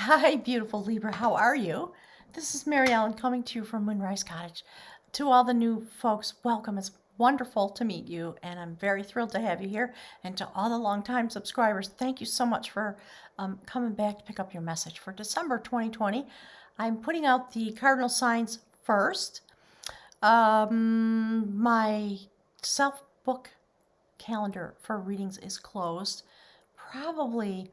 Hi, beautiful Libra. How are you? This is Mary Ellen coming to you from Moonrise Cottage. To all the new folks, welcome. It's wonderful to meet you, and I'm very thrilled to have you here. And to all the longtime subscribers, thank you so much for coming back to pick up your message. For December 2020, I'm putting out the cardinal signs first. My self-book calendar for readings is closed, probably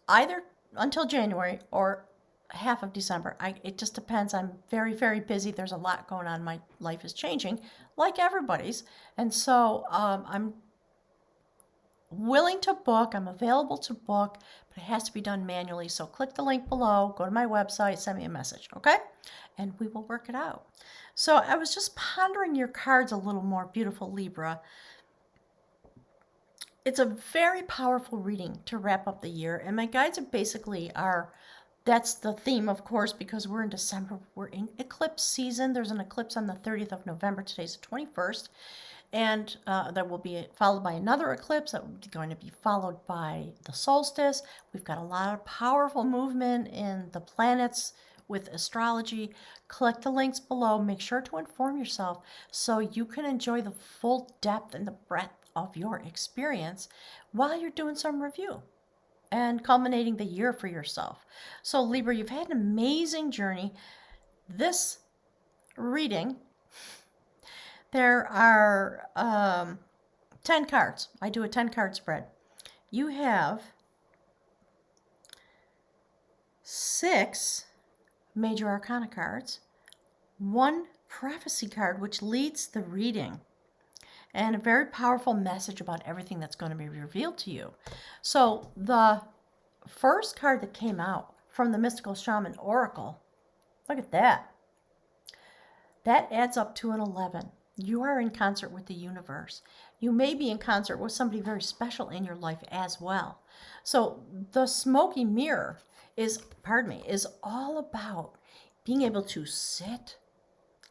either until January or half of December. It just depends. I'm very, very busy. There's a lot going on. My life is changing, like everybody's. And so I'm willing to book. I'm available to book, but it has to be done manually. So click the link below, go to my website, send me a message, okay? And we will work it out. So I was just pondering your cards a little more, beautiful Libra. It's a very powerful reading to wrap up the year, and my guides that's the theme, of course, because we're in December. We're in eclipse season. There's an eclipse on the 30th of November. Today's the 21st, and that will be followed by another eclipse that will be going to be followed by the solstice. We've got a lot of powerful movement in the planets with astrology. Click the links below. Make sure to inform yourself so you can enjoy the full depth and the breadth of your experience while you're doing some review and culminating the year for yourself. So Libra, you've had an amazing journey. This reading, there are 10 cards. I do a 10 card spread. You have 6 major arcana cards, 1 prophecy card which leads the reading, and a very powerful message about everything that's going to be revealed to you. So the first card that came out from the Mystical Shaman Oracle, look at that. That adds up to an 11. You are in concert with the universe. You may be in concert with somebody very special in your life as well. So the smoky mirror is all about being able to sit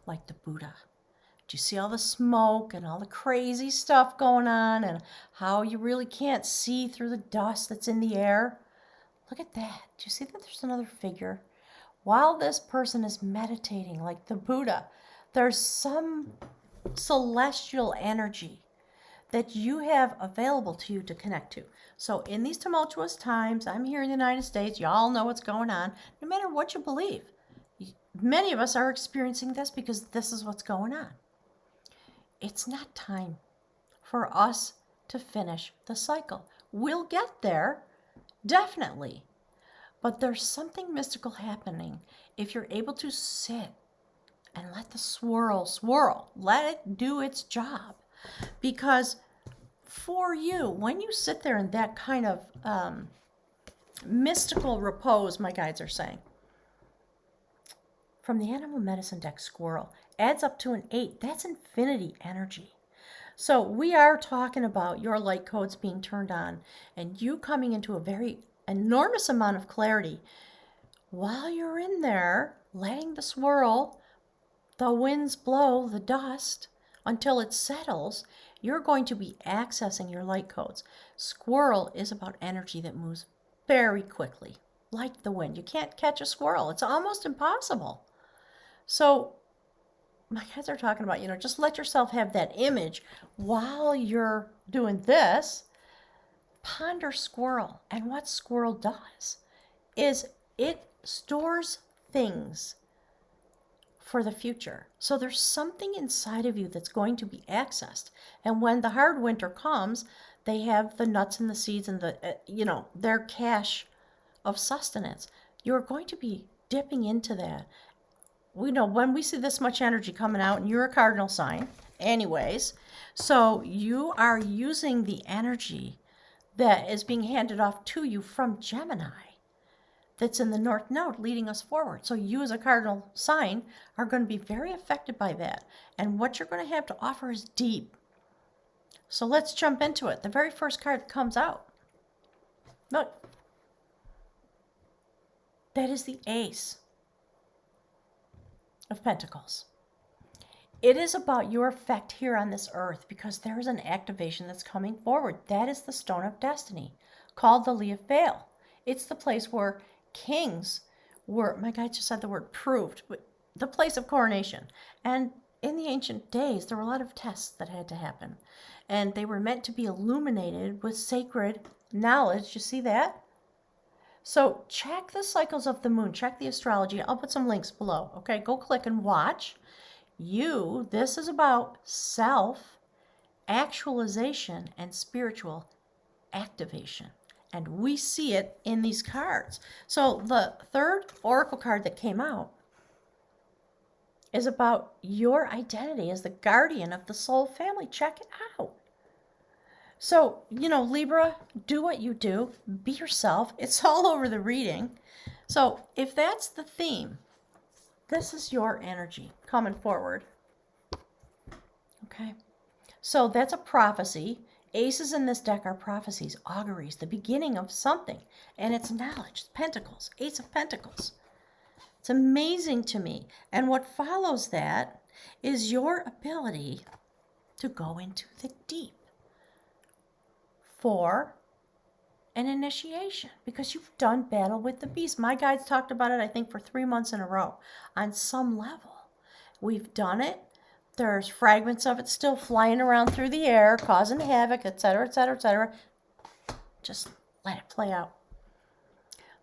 like the Buddha. Do you see all the smoke and all the crazy stuff going on and how you really can't see through the dust that's in the air? Look at that. Do you see that there's another figure? While this person is meditating like the Buddha, there's some celestial energy that you have available to you to connect to. So in these tumultuous times, I'm here in the United States, y'all know what's going on, no matter what you believe. Many of us are experiencing this because this is what's going on. It's not time for us to finish the cycle. We'll get there, definitely. But there's something mystical happening if you're able to sit and let the swirl, let it do its job. Because for you, when you sit there in that kind of mystical repose, my guides are saying, from the animal medicine deck, squirrel adds up to an 8. That's infinity energy. So we are talking about your light codes being turned on and you coming into a very enormous amount of clarity while you're in there letting the swirl, the winds blow the dust until it settles. You're going to be accessing your light codes. Squirrel is about energy that moves very quickly, like the wind. You can't catch a squirrel. It's almost impossible. So my guys are talking about, just let yourself have that image while you're doing this. Ponder squirrel. And what squirrel does is it stores things for the future. So there's something inside of you that's going to be accessed. And when the hard winter comes, they have the nuts and the seeds and their cache of sustenance. You're going to be dipping into that. We know when we see this much energy coming out, and you're a cardinal sign anyways, so you are using the energy that is being handed off to you from Gemini that's in the North Node leading us forward. So you as a cardinal sign are going to be very affected by that. And what you're going to have to offer is deep. So let's jump into it. The very first card that comes out, look, that is the Ace of Pentacles. It is about your effect here on this earth because there is an activation that's coming forward. That is the Stone of Destiny, called the Lee of Vale. It's the place where kings were, my guide just said the word proved, but the place of coronation. And in the ancient days, there were a lot of tests that had to happen. And they were meant to be illuminated with sacred knowledge. You see that? So check the cycles of the moon. Check the astrology. I'll put some links below. Okay, go click and watch. This is about self-actualization and spiritual activation. And we see it in these cards. So the third oracle card that came out is about your identity as the guardian of the soul family. Check it out. So, Libra, do what you do. Be yourself. It's all over the reading. So if that's the theme, this is your energy coming forward. Okay. So that's a prophecy. Aces in this deck are prophecies, auguries, the beginning of something. And it's knowledge, pentacles, Ace of Pentacles. It's amazing to me. And what follows that is your ability to go into the deep for an initiation, because you've done battle with the beast. My guides talked about it, I think, for 3 months in a row on some level. We've done it. There's fragments of it still flying around through the air, causing havoc, etc., etc., etc. Just let it play out.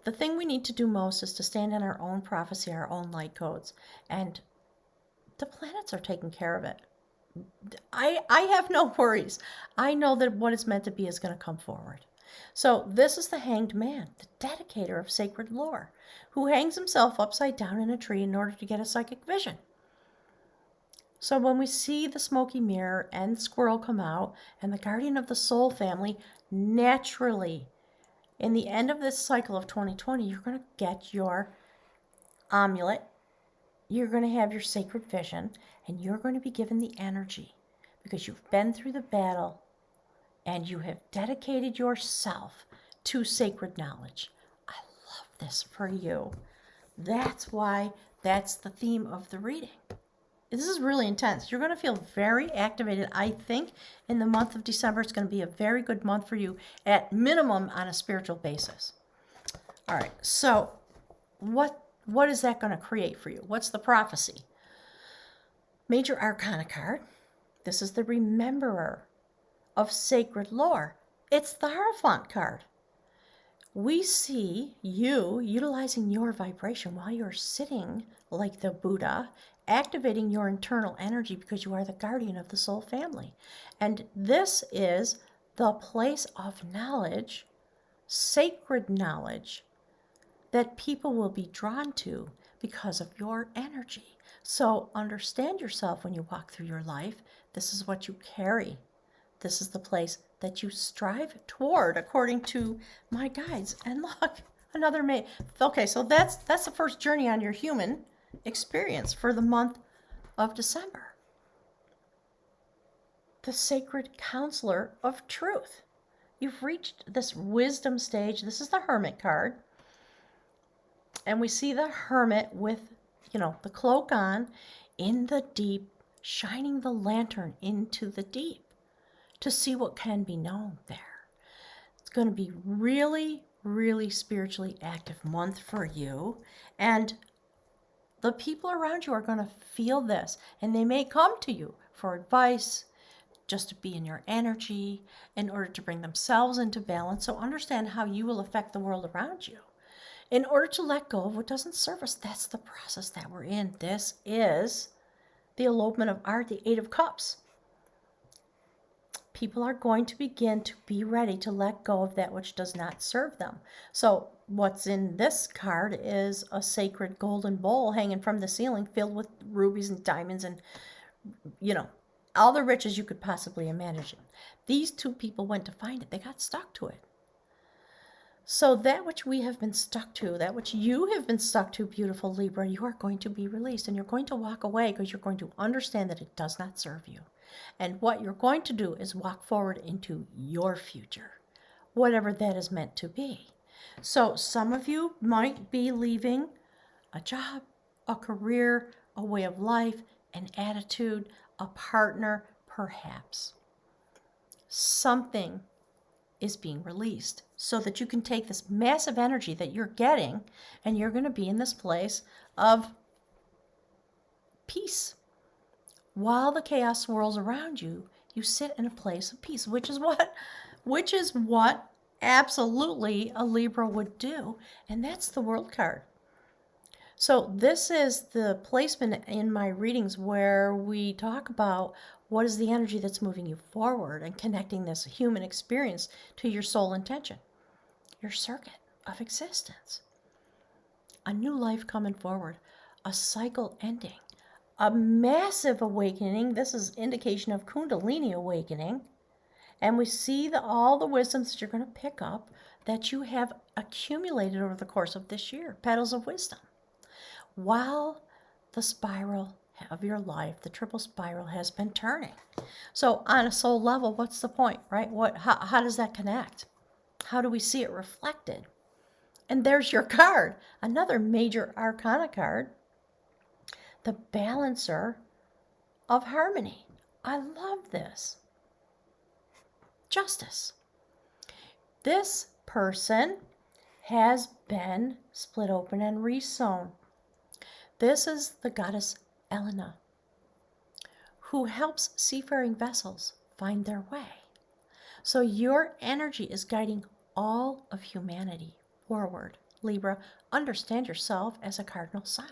The thing we need to do most is to stand in our own prophecy, our own light codes. And the planets are taking care of it. I have no worries. I know that what is meant to be is going to come forward. So this is the Hanged Man, the dedicator of sacred lore, who hangs himself upside down in a tree in order to get a psychic vision. So when we see the smoky mirror and the squirrel come out and the guardian of the soul family, naturally, in the end of this cycle of 2020, you're going to get your amulet, you're going to have your sacred vision, and you're going to be given the energy because you've been through the battle and you have dedicated yourself to sacred knowledge. I love this for you. That's why that's the theme of the reading. This is really intense. You're going to feel very activated. I think in the month of December, it's going to be a very good month for you, at minimum on a spiritual basis. All right, so what is that going to create for you? What's the prophecy? Major Arcana card. This is the Rememberer of sacred lore. It's the Hierophant card. We see you utilizing your vibration while you're sitting like the Buddha, activating your internal energy because you are the guardian of the soul family. And this is the place of knowledge, sacred knowledge, that people will be drawn to because of your energy. So understand yourself when you walk through your life. This is what you carry. This is the place that you strive toward, according to my guides. And look, another mate. Okay, so that's the first journey on your human experience for the month of December. The Sacred Counselor of Truth. You've reached this wisdom stage. This is the Hermit card. And we see the Hermit with, the cloak on in the deep, shining the lantern into the deep to see what can be known there. It's going to be really, really spiritually active month for you. And the people around you are going to feel this, and they may come to you for advice, just to be in your energy in order to bring themselves into balance. So understand how you will affect the world around you in order to let go of what doesn't serve us. That's the process that we're in. This is the elopement of art, the Eight of Cups. People are going to begin to be ready to let go of that which does not serve them. So what's in this card is a sacred golden bowl hanging from the ceiling filled with rubies and diamonds and, all the riches you could possibly imagine. These two people went to find it. They got stuck to it. So that which we have been stuck to, that which you have been stuck to, beautiful Libra, you are going to be released, and you're going to walk away because you're going to understand that it does not serve you. And what you're going to do is walk forward into your future, whatever that is meant to be. So some of you might be leaving a job, a career, a way of life, an attitude, a partner, perhaps. Something is being released so that you can take this massive energy that you're getting and you're going to be in this place of peace. While the chaos swirls around you, you sit in a place of peace, which is what absolutely a Libra would do, and that's the World card. So this is the placement in my readings where we talk about what is the energy that's moving you forward and connecting this human experience to your soul intention, your circuit of existence. A new life coming forward, a cycle ending, a massive awakening. This is indication of Kundalini awakening. And we see all the wisdoms that you're going to pick up that you have accumulated over the course of this year, petals of wisdom. While the spiral of your life, the triple spiral, has been turning. So on a soul level, what's the point, right? How does that connect? How do we see it reflected? And there's your card, another major arcana card, the balancer of harmony. I love this. Justice. This person has been split open and resewn. This is the goddess Elena, who helps seafaring vessels find their way. So your energy is guiding all of humanity forward. Libra, understand yourself as a cardinal sign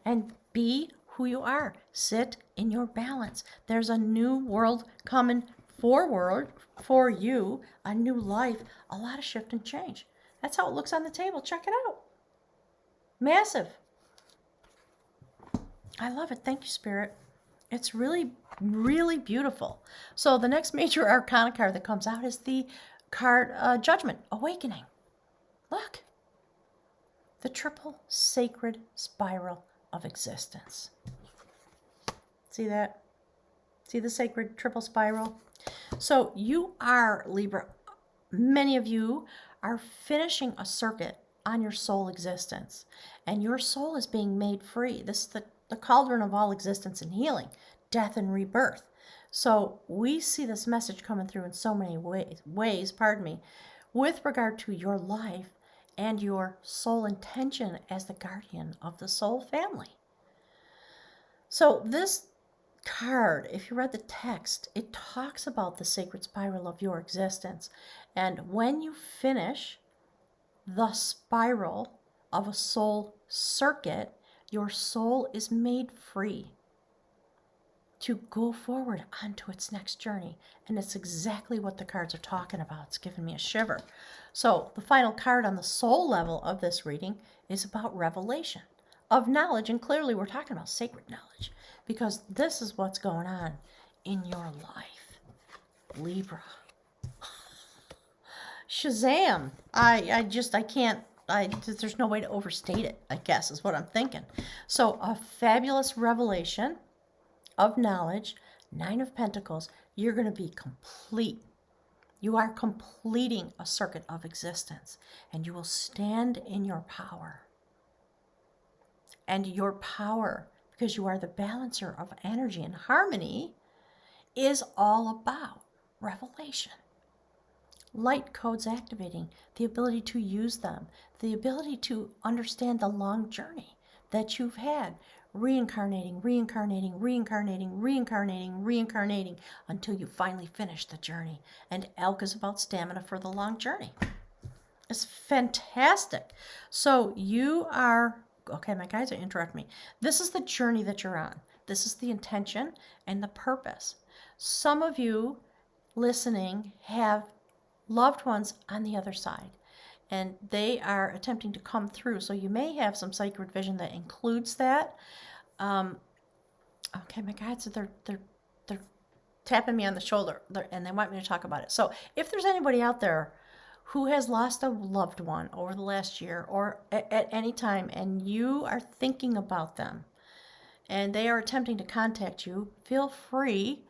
and be who you are. Sit in your balance. There's a new world coming forward for you, a new life, a lot of shift and change. That's how it looks on the table. Check it out. Massive. I love it. Thank you, Spirit. It's really, really beautiful. So the next major arcana card that comes out is the card Judgment, Awakening. Look. The triple sacred spiral of existence. See that? See the sacred triple spiral? So you are, Libra, many of you are finishing a circuit on your soul existence. And your soul is being made free. This is the cauldron of all existence and healing, death and rebirth. So we see this message coming through in so many ways, with regard to your life and your soul intention as the guardian of the soul family. So this card, if you read the text, it talks about the sacred spiral of your existence. And when you finish the spiral of a soul circuit, your soul is made free to go forward onto its next journey. And it's exactly what the cards are talking about. It's giving me a shiver. So the final card on the soul level of this reading is about revelation of knowledge. And clearly we're talking about sacred knowledge because this is what's going on in your life. Libra. Shazam. There's no way to overstate it, I guess, is what I'm thinking. So a fabulous revelation of knowledge, 9 of Pentacles. You're going to be complete. You are completing a circuit of existence, and you will stand in your power. And your power, because you are the balancer of energy and harmony, is all about revelation. Light codes activating, the ability to use them, the ability to understand the long journey that you've had, reincarnating until you finally finish the journey. And Elk is about stamina for the long journey. It's fantastic. So you are, okay, my guys are interrupting me. This is the journey that you're on. This is the intention and the purpose. Some of you listening have loved ones on the other side, and they are attempting to come through. So you may have some sacred vision that includes that. Okay, my guides, they're tapping me on the shoulder, and they want me to talk about it. So if there's anybody out there who has lost a loved one over the last year or at any time, and you are thinking about them, and they are attempting to contact you, feel free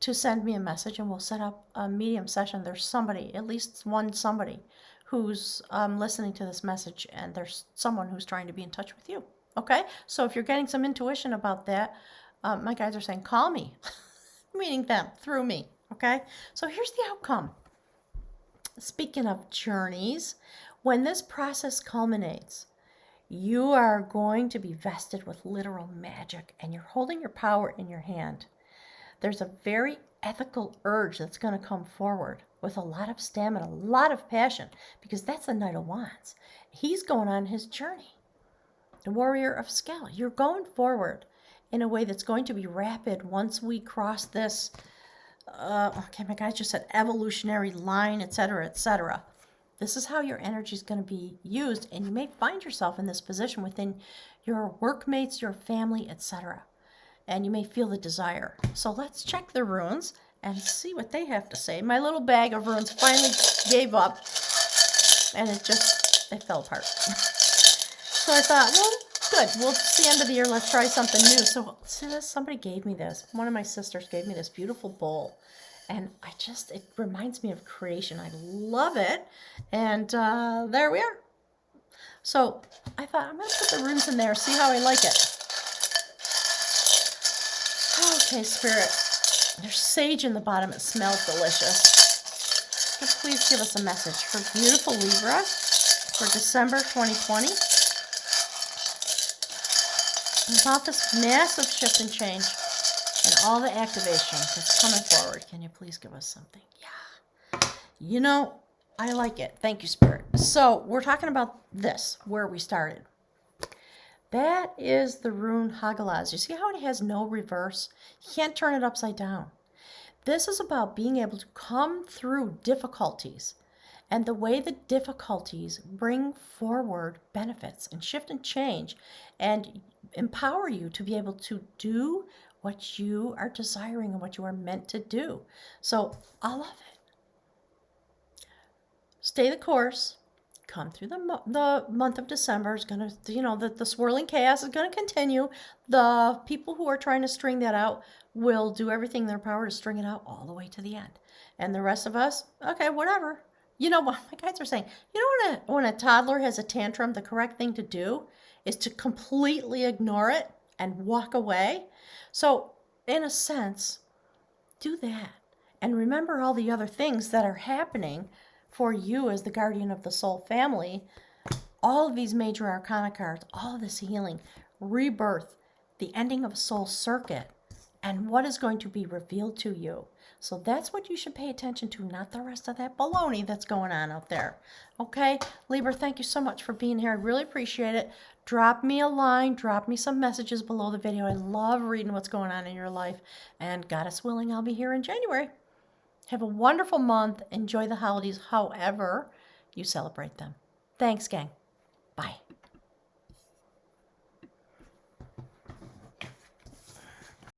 to send me a message and we'll set up a medium session. There's somebody, at least one somebody, who's listening to this message, and there's someone who's trying to be in touch with you. Okay? So if you're getting some intuition about that, my guides are saying, call me, meaning them, through me. Okay? So here's the outcome. Speaking of journeys, when this process culminates, you are going to be vested with literal magic and you're holding your power in your hand. There's a very ethical urge that's going to come forward with a lot of stamina, a lot of passion, because that's the Knight of Wands. He's going on his journey. The Warrior of Scale. You're going forward in a way that's going to be rapid once we cross this, okay, my guys just said evolutionary line, etc., etc. This is how your energy is going to be used, and you may find yourself in this position within your workmates, your family, etc. And you may feel the desire. So let's check the runes and see what they have to say. My little bag of runes finally gave up, and they fell apart. So I thought, well, good. Well, it's the end of the year. Let's try something new. So see this? Somebody gave me this. One of my sisters gave me this beautiful bowl. And it reminds me of creation. I love it. And there we are. So I thought, I'm going to put the runes in there, see how I like it. Okay, Spirit. There's sage in the bottom. It smells delicious. So please give us a message for beautiful Libra for December 2020. About this massive shift and change and all the activation that's coming forward. Can you please give us something? Yeah. You know, I like it. Thank you, Spirit. So we're talking about this, where we started. That is the rune Hagalaz. You see how it has no reverse? You can't turn it upside down. This is about being able to come through difficulties and the way the difficulties bring forward benefits and shift and change and empower you to be able to do what you are desiring and what you are meant to do. So I love it. Stay the course. Come through the month of December. Is going to, the swirling chaos is going to continue. The people who are trying to string that out will do everything in their power to string it out all the way to the end. And the rest of us, okay, whatever. You know what my guys are saying? You know when a toddler has a tantrum, the correct thing to do is to completely ignore it and walk away. So in a sense, do that. And remember all the other things that are happening for you as the guardian of the soul family. All of these major arcana cards, all of this healing, rebirth, the ending of a soul circuit, and what is going to be revealed to you. So that's what you should pay attention to, not the rest of that baloney that's going on out there. Okay, Libra, thank you so much for being here. I really appreciate it. Drop me a line, drop me some messages below the video. I love reading what's going on in your life. And Goddess willing, I'll be here in January. Have a wonderful month. Enjoy the holidays however you celebrate them. Thanks, gang. Bye.